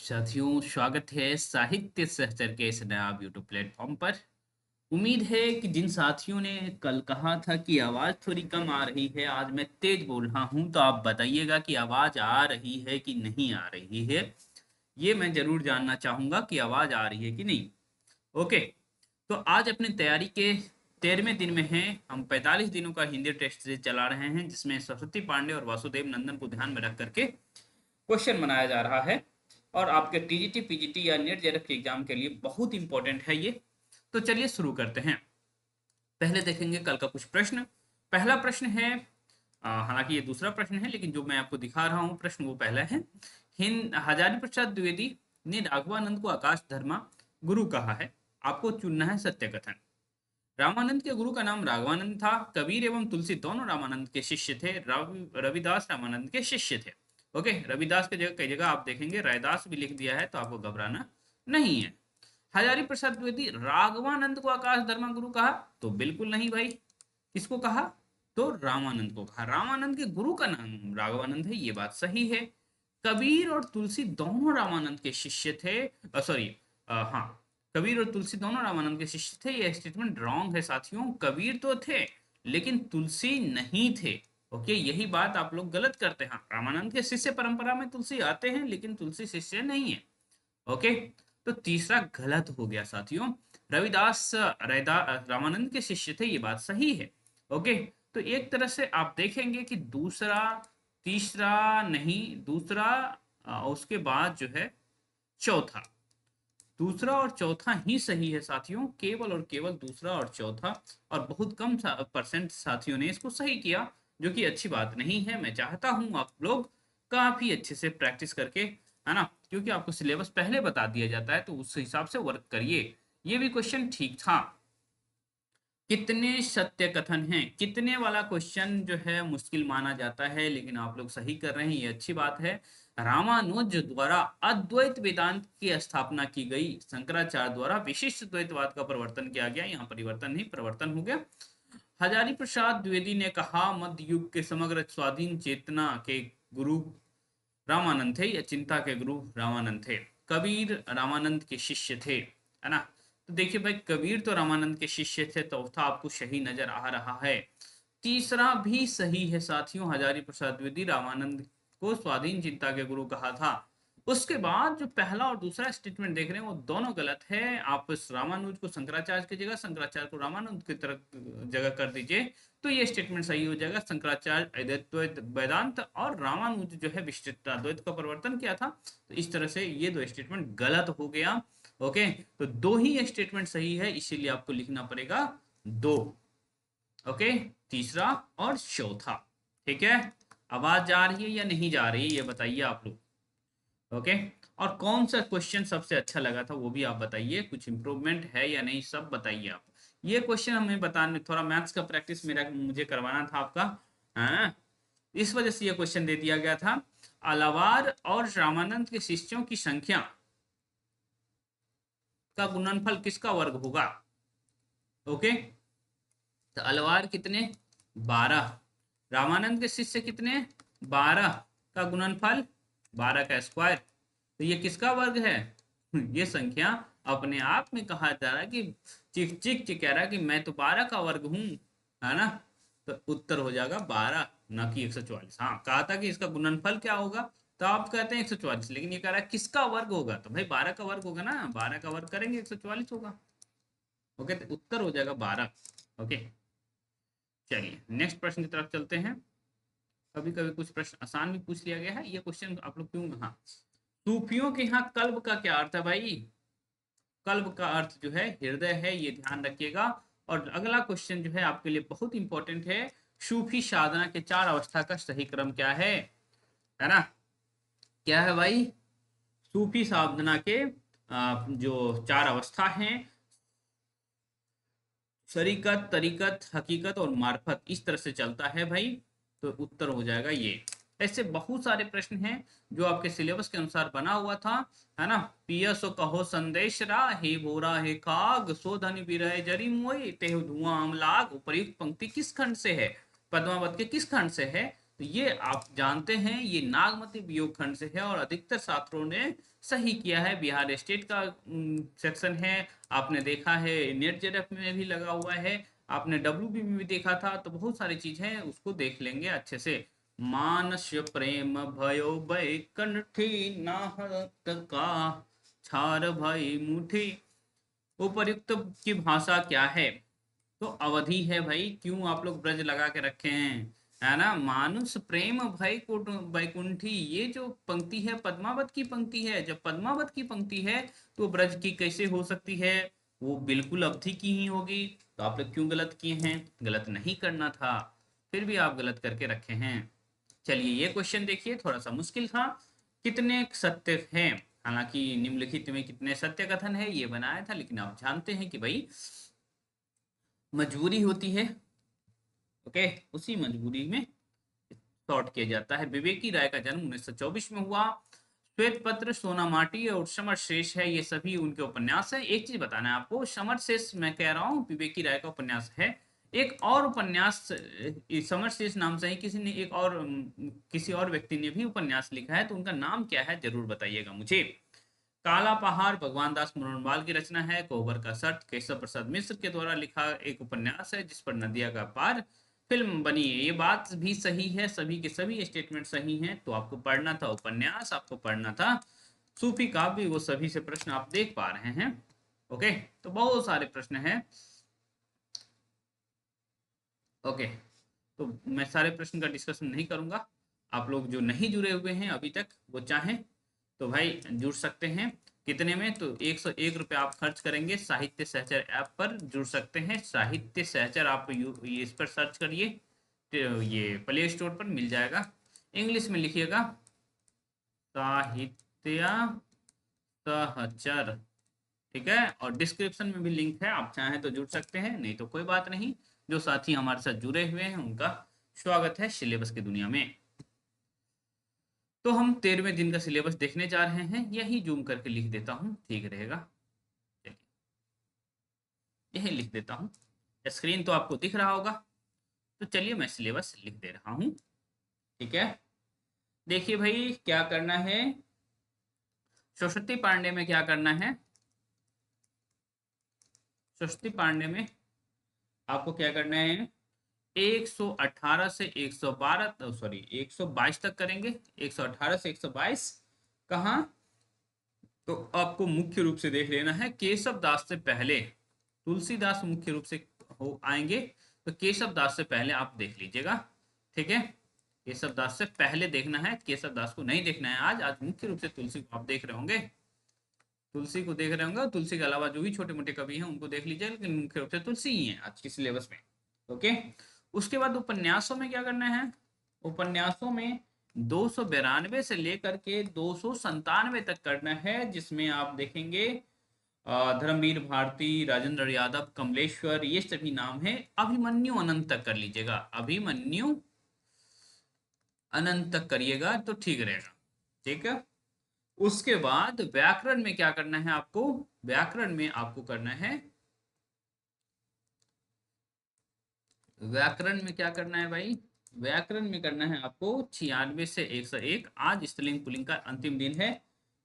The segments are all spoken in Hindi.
साथियों, स्वागत है साहित्य सहचर के इस नया यूट्यूब प्लेटफॉर्म पर। उम्मीद है कि जिन साथियों ने कल कहा था कि आवाज़ थोड़ी कम आ रही है, आज मैं तेज बोल रहा हूं, तो आप बताइएगा कि आवाज़ आ रही है कि नहीं आ रही है। ये मैं जरूर जानना चाहूंगा कि आवाज़ आ रही है कि नहीं। ओके। तो आज अपनी तैयारी के 13वें दिन में हैं। हम 45 दिनों का हिंदी टेस्ट सीरीज चला रहे हैं, जिसमें सरस्वती पांडे और वासुदेव नंदन को ध्यान में रख करके क्वेश्चन बनाया जा रहा है। और आपके टीजीटी पीजीटी या नेट जेआरएफ के एग्जाम के लिए बहुत इंपॉर्टेंट है ये। तो चलिए शुरू करते हैं। पहले देखेंगे कल का कुछ प्रश्न। पहला प्रश्न है, हालांकि ये दूसरा प्रश्न है, लेकिन जो मैं आपको दिखा रहा हूँ प्रश्न वो पहला है। हिंद हजारी प्रसाद द्विवेदी ने राघवानंद को आकाश धर्मा गुरु कहा है। आपको चुनना है सत्य कथन। रामानंद के गुरु का नाम राघवानंद था। कबीर एवं तुलसी दोनों रामानंद के शिष्य थे। रविदास रामानंद के शिष्य थे। ओके, रविदास के जगह कई जगह आप देखेंगे रैदास भी लिख दिया है, तो आपको घबराना नहीं है। हजारी प्रसाद द्विवेदी राघवानंद को आकाश धर्मा गुरु कहा, तो बिल्कुल नहीं भाई। किसको कहा? तो रामानंद को कहा। रामानंद के गुरु का नाम राघवानंद है, ये बात सही है। कबीर और तुलसी दोनों रामानंद के शिष्य थे। सॉरी, हाँ, कबीर और तुलसी दोनों रामानंद के शिष्य थे। यह स्टेटमेंट रॉन्ग है साथियों। कबीर तो थे, लेकिन तुलसी नहीं थे। ओके, यही बात आप लोग गलत करते हैं। रामानंद के शिष्य परंपरा में तुलसी आते हैं, लेकिन तुलसी शिष्य नहीं है। ओके, तो तीसरा गलत हो गया साथियों। रविदास रामानंद के शिष्य थे, ये बात सही है। ओके, तो एक तरह से आप देखेंगे कि दूसरा, तीसरा नहीं, दूसरा, उसके बाद जो है चौथा, दूसरा और चौथा ही सही है साथियों। केवल और केवल दूसरा और चौथा। और बहुत कम परसेंट साथियों ने इसको सही किया, जो कि अच्छी बात नहीं है। मैं चाहता हूं आप लोग काफी अच्छे से प्रैक्टिस करके, है ना, क्योंकि आपको सिलेबस पहले बता दिया जाता है, तो उस हिसाब से वर्क करिए। ये भी क्वेश्चन ठीक था। कितने सत्य कथन हैं, कितने वाला क्वेश्चन जो है मुश्किल माना जाता है, लेकिन आप लोग सही कर रहे हैं, ये अच्छी बात है। रामानुज द्वारा अद्वैत वेदांत की स्थापना की गई। शंकराचार्य द्वारा विशिष्ट द्वैतवाद का प्रवर्तन किया गया। यहाँ परिवर्तन नहीं, प्रवर्तन हो गया। हजारी प्रसाद द्विवेदी ने कहा मध्य युग के समग्र स्वाधीन चेतना के गुरु रामानंद थे, या चिंता के गुरु रामानंद थे। कबीर रामानंद के शिष्य थे, है ना। तो देखिए भाई, कबीर तो रामानंद के शिष्य थे, चौथा आपको सही नजर आ रहा है। तीसरा भी सही है साथियों। हजारी प्रसाद द्विवेदी रामानंद को स्वाधीन चिंता के गुरु कहा था। उसके बाद जो पहला और दूसरा स्टेटमेंट देख रहे हैं वो दोनों गलत है। आप इस रामानुज को शंकराचार्य की जगह, शंकराचार्य को रामानुज की तरह जगह कर दीजिए, तो ये स्टेटमेंट सही हो जाएगा। शंकराचार्य अद्वैत वेदांत और रामानुज जो है विशिष्टाद्वैत का प्रवर्तन किया था। तो इस तरह से ये दो स्टेटमेंट गलत हो गया। ओके, तो दो ही स्टेटमेंट सही है, इसीलिए आपको लिखना पड़ेगा दो। ओके, तीसरा और चौथा। ठीक है, आवाज जा रही है या नहीं जा रही है, ये बताइए आप लोग। ओके, और कौन सा क्वेश्चन सबसे अच्छा लगा था वो भी आप बताइए। कुछ इंप्रूवमेंट है या नहीं, सब बताइए आप। ये क्वेश्चन हमें बताने, थोड़ा मैथ्स का प्रैक्टिस मेरा मुझे करवाना था आपका, हाँ, इस वजह से ये क्वेश्चन दे दिया गया था। अलवार और रामानंद के शिष्यों की संख्या का गुणनफल किसका वर्ग होगा? ओके, तो अलवार कितने? 12। रामानंद के शिष्य कितने? 12 का गुणनफल 12 का स्क्वायर। तो ये किसका वर्ग है? ये संख्या अपने आप में कहा जा रहा है कि चिक चिक चिक कह रहा है कि मैं तो 12 का वर्ग हूं, है ना। तो उत्तर हो जाएगा 12, ना कि 144। हाँ, कहा था कि इसका गुणनफल क्या होगा, तो आप कहते हैं 144, लेकिन ये कह रहा है किसका वर्ग होगा, तो भाई 12 का वर्ग होगा ना। 12 का वर्ग करेंगे 144 होगा। ओके, तो उत्तर हो जाएगा 12। ओके, चलिए नेक्स्ट प्रश्न की तरफ चलते हैं। कभी कभी कुछ प्रश्न आसान भी पूछ लिया गया है। ये क्वेश्चन आप लोग क्यों, हाँ, सूफियों के यहाँ कल्ब का क्या अर्थ है भाई? कल्ब का अर्थ जो है हृदय है, ये ध्यान रखिएगा। और अगला क्वेश्चन जो है आपके लिए बहुत इंपॉर्टेंट है। सूफी साधना के 4 अवस्था का सही क्रम क्या है ना? क्या है भाई? सूफी साधना के जो 4 अवस्था हैं, शरीकत, तरीकत, हकीकत और मार्फत, इस तरह से चलता है भाई। तो उत्तर हो जाएगा ये। ऐसे बहुत सारे प्रश्न हैं जो आपके सिलेबस के अनुसार बना हुआ था, है ना। पियसो कहो संदेश रा, हे बोरा हे काग, सो धनी बिरह जरी मोई, तेह धुआं अमलाग। उपर्युक्त पंक्ति किस खंड से है? पद्मावत के किस खंड से है? तो ये आप जानते हैं ये नागमती वियोग खंड से है और अधिकतर छात्रों ने सही किया है। बिहार स्टेट का सेक्शन है, आपने देखा है नेट जेआरएफ में भी लगा हुआ है, आपने डब्ल्यूबी में भी देखा था, तो बहुत सारी चीजें हैं उसको देख लेंगे अच्छे से। मानस प्रेम भयो बैकंठी नाहक का छार भई मुठी। उपर्युक्त की भाषा क्या है? तो अवधि है भाई, क्यों आप लोग ब्रज लगा के रखे हैं, है ना। मानुष प्रेम भय बैकुंठी, ये जो पंक्ति है पद्मावत की पंक्ति है। जब पद्मावत की पंक्ति है तो ब्रज की कैसे हो सकती है? वो बिल्कुल अवधि की ही होगी। तो आप लोग क्यों गलत किए हैं? गलत नहीं करना था, फिर भी आप गलत करके रखे हैं। चलिए ये क्वेश्चन देखिए, थोड़ा सा मुश्किल था। कितने सत्य हैं? हालांकि निम्नलिखित में कितने सत्य कथन है ये बनाया था, लेकिन आप जानते हैं कि भाई मजबूरी होती है, ओके, उसी मजबूरी में सॉर्ट किया जाता है। विवेकी राय का जन्म 1924 में हुआ। श्वेत पत्र, सोना माटी और समर शेष है, ये सभी उनके उपन्यास है। एक चीज बताना है आपको, समर शेष मैं कह रहा हूँ विवेकी राय का उपन्यास है। एक और उपन्यास समर शेष नाम से ही किसी ने एक और किसी और व्यक्ति ने भी उपन्यास लिखा है, तो उनका नाम क्या है जरूर बताइएगा मुझे। काला पहाड़ भगवान दास मोहनवाल की रचना है। कोबर का सट केशव प्रसाद मिश्र के द्वारा लिखा एक उपन्यास है जिस पर नदिया का पार फिल्म बनी है। ये बात भी सही है, सभी के सभी स्टेटमेंट सही हैं। तो आपको पढ़ना था उपन्यास, आपको पढ़ना था सूफी काव्य, वो सभी से प्रश्न आप देख पा रहे हैं। ओके, तो बहुत सारे प्रश्न हैं। ओके, तो मैं सारे प्रश्न का डिस्कशन नहीं करूंगा। आप लोग जो नहीं जुड़े हुए हैं अभी तक, वो चाहें तो भाई जुड़ सकते हैं। कितने में? तो 101 रुपये आप खर्च करेंगे, साहित्य सहचर ऐप पर जुड़ सकते हैं। साहित्य सहचर आप ये इस पर सर्च करिए, तो ये प्ले स्टोर पर मिल जाएगा। इंग्लिश में लिखिएगा साहित्य सहचर, ठीक है। और डिस्क्रिप्शन में भी लिंक है, आप चाहें तो जुड़ सकते हैं, नहीं तो कोई बात नहीं। जो साथी हमारे साथ जुड़े हुए हैं उनका स्वागत है सिलेबस की दुनिया में। तो हम 13वें दिन का सिलेबस देखने जा रहे हैं, यही जूम करके लिख देता हूँ, ठीक रहेगा। यही लिख देता हूँ, स्क्रीन तो आपको दिख रहा होगा। तो चलिए मैं सिलेबस लिख दे रहा हूँ, ठीक है। देखिए भाई क्या करना है, सरस्वती पांडे में क्या करना है, सरस्वती पांडे में आपको क्या करना है, 118 से 112, सॉरी 122 तक करेंगे। 118 से 122 कहाँ? तो आपको मुख्य रूप से देख लेना है केशव दास से पहले तुलसीदास मुख्य रूप से हो आएंगे। तो केशव दास से पहले आप देख लीजिएगा, ठीक है। केशव दास से पहले देखना है, केशव दास को नहीं देखना है आज। आज मुख्य रूप से तुलसी को आप देख रहे होंगे, तुलसी को देख रहे होंगे। तुलसी के अलावा जो भी छोटे मोटे कवि हैं उनको देख लीजिए, लेकिन मुख्य रूप से तुलसी ही है आज की सिलेबस में, ओके। उसके बाद उपन्यासों में क्या करना है, उपन्यासों में 292 से लेकर के 297 तक करना है, जिसमें आप देखेंगे धर्मवीर भारती, राजेंद्र यादव, कमलेश्वर, ये सभी नाम है। अभिमन्यु अनंत तक कर लीजिएगा, अभिमन्यु अनंत तक करिएगा तो ठीक रहेगा, ठीक है। उसके बाद व्याकरण में क्या करना है आपको, व्याकरण में आपको करना है, व्याकरण में क्या करना है भाई, व्याकरण में करना है आपको 96 से 101। आज स्त्रीलिंग पुल्लिंग का अंतिम दिन है,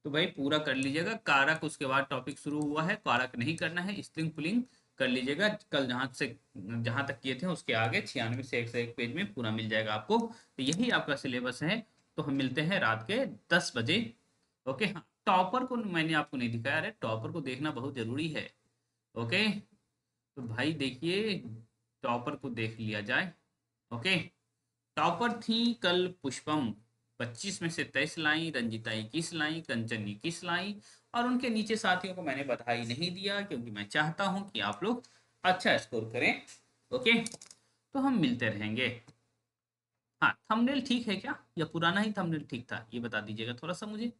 तो भाई पूरा कर लीजिएगा। कारक उसके बाद टॉपिक शुरू हुआ है, कारक नहीं करना है, स्त्रीलिंग पुल्लिंग कर लीजिएगा। कल जहां तक किए थे उसके आगे 96 से 101 पेज में पूरा मिल जाएगा आपको। तो यही आपका सिलेबस है। तो हम मिलते हैं रात के 10 बजे, ओके। हाँ, टॉपर को मैंने आपको नहीं दिखाया, अरे टॉपर को देखना बहुत जरूरी है, ओके। तो भाई देखिए टॉपर को देख लिया जाए, ओके। टॉपर थी कल पुष्पम, 25 में से 23 लाई, रंजिता 21 लाई, कंचन 21 लाई। और उनके नीचे साथियों को मैंने बधाई नहीं दिया क्योंकि मैं चाहता हूं कि आप लोग अच्छा स्कोर करें, ओके। तो हम मिलते रहेंगे। हाँ, थंबनेल ठीक है क्या या पुराना ही थंबनेल ठीक था, ये बता दीजिएगा थोड़ा सा मुझे।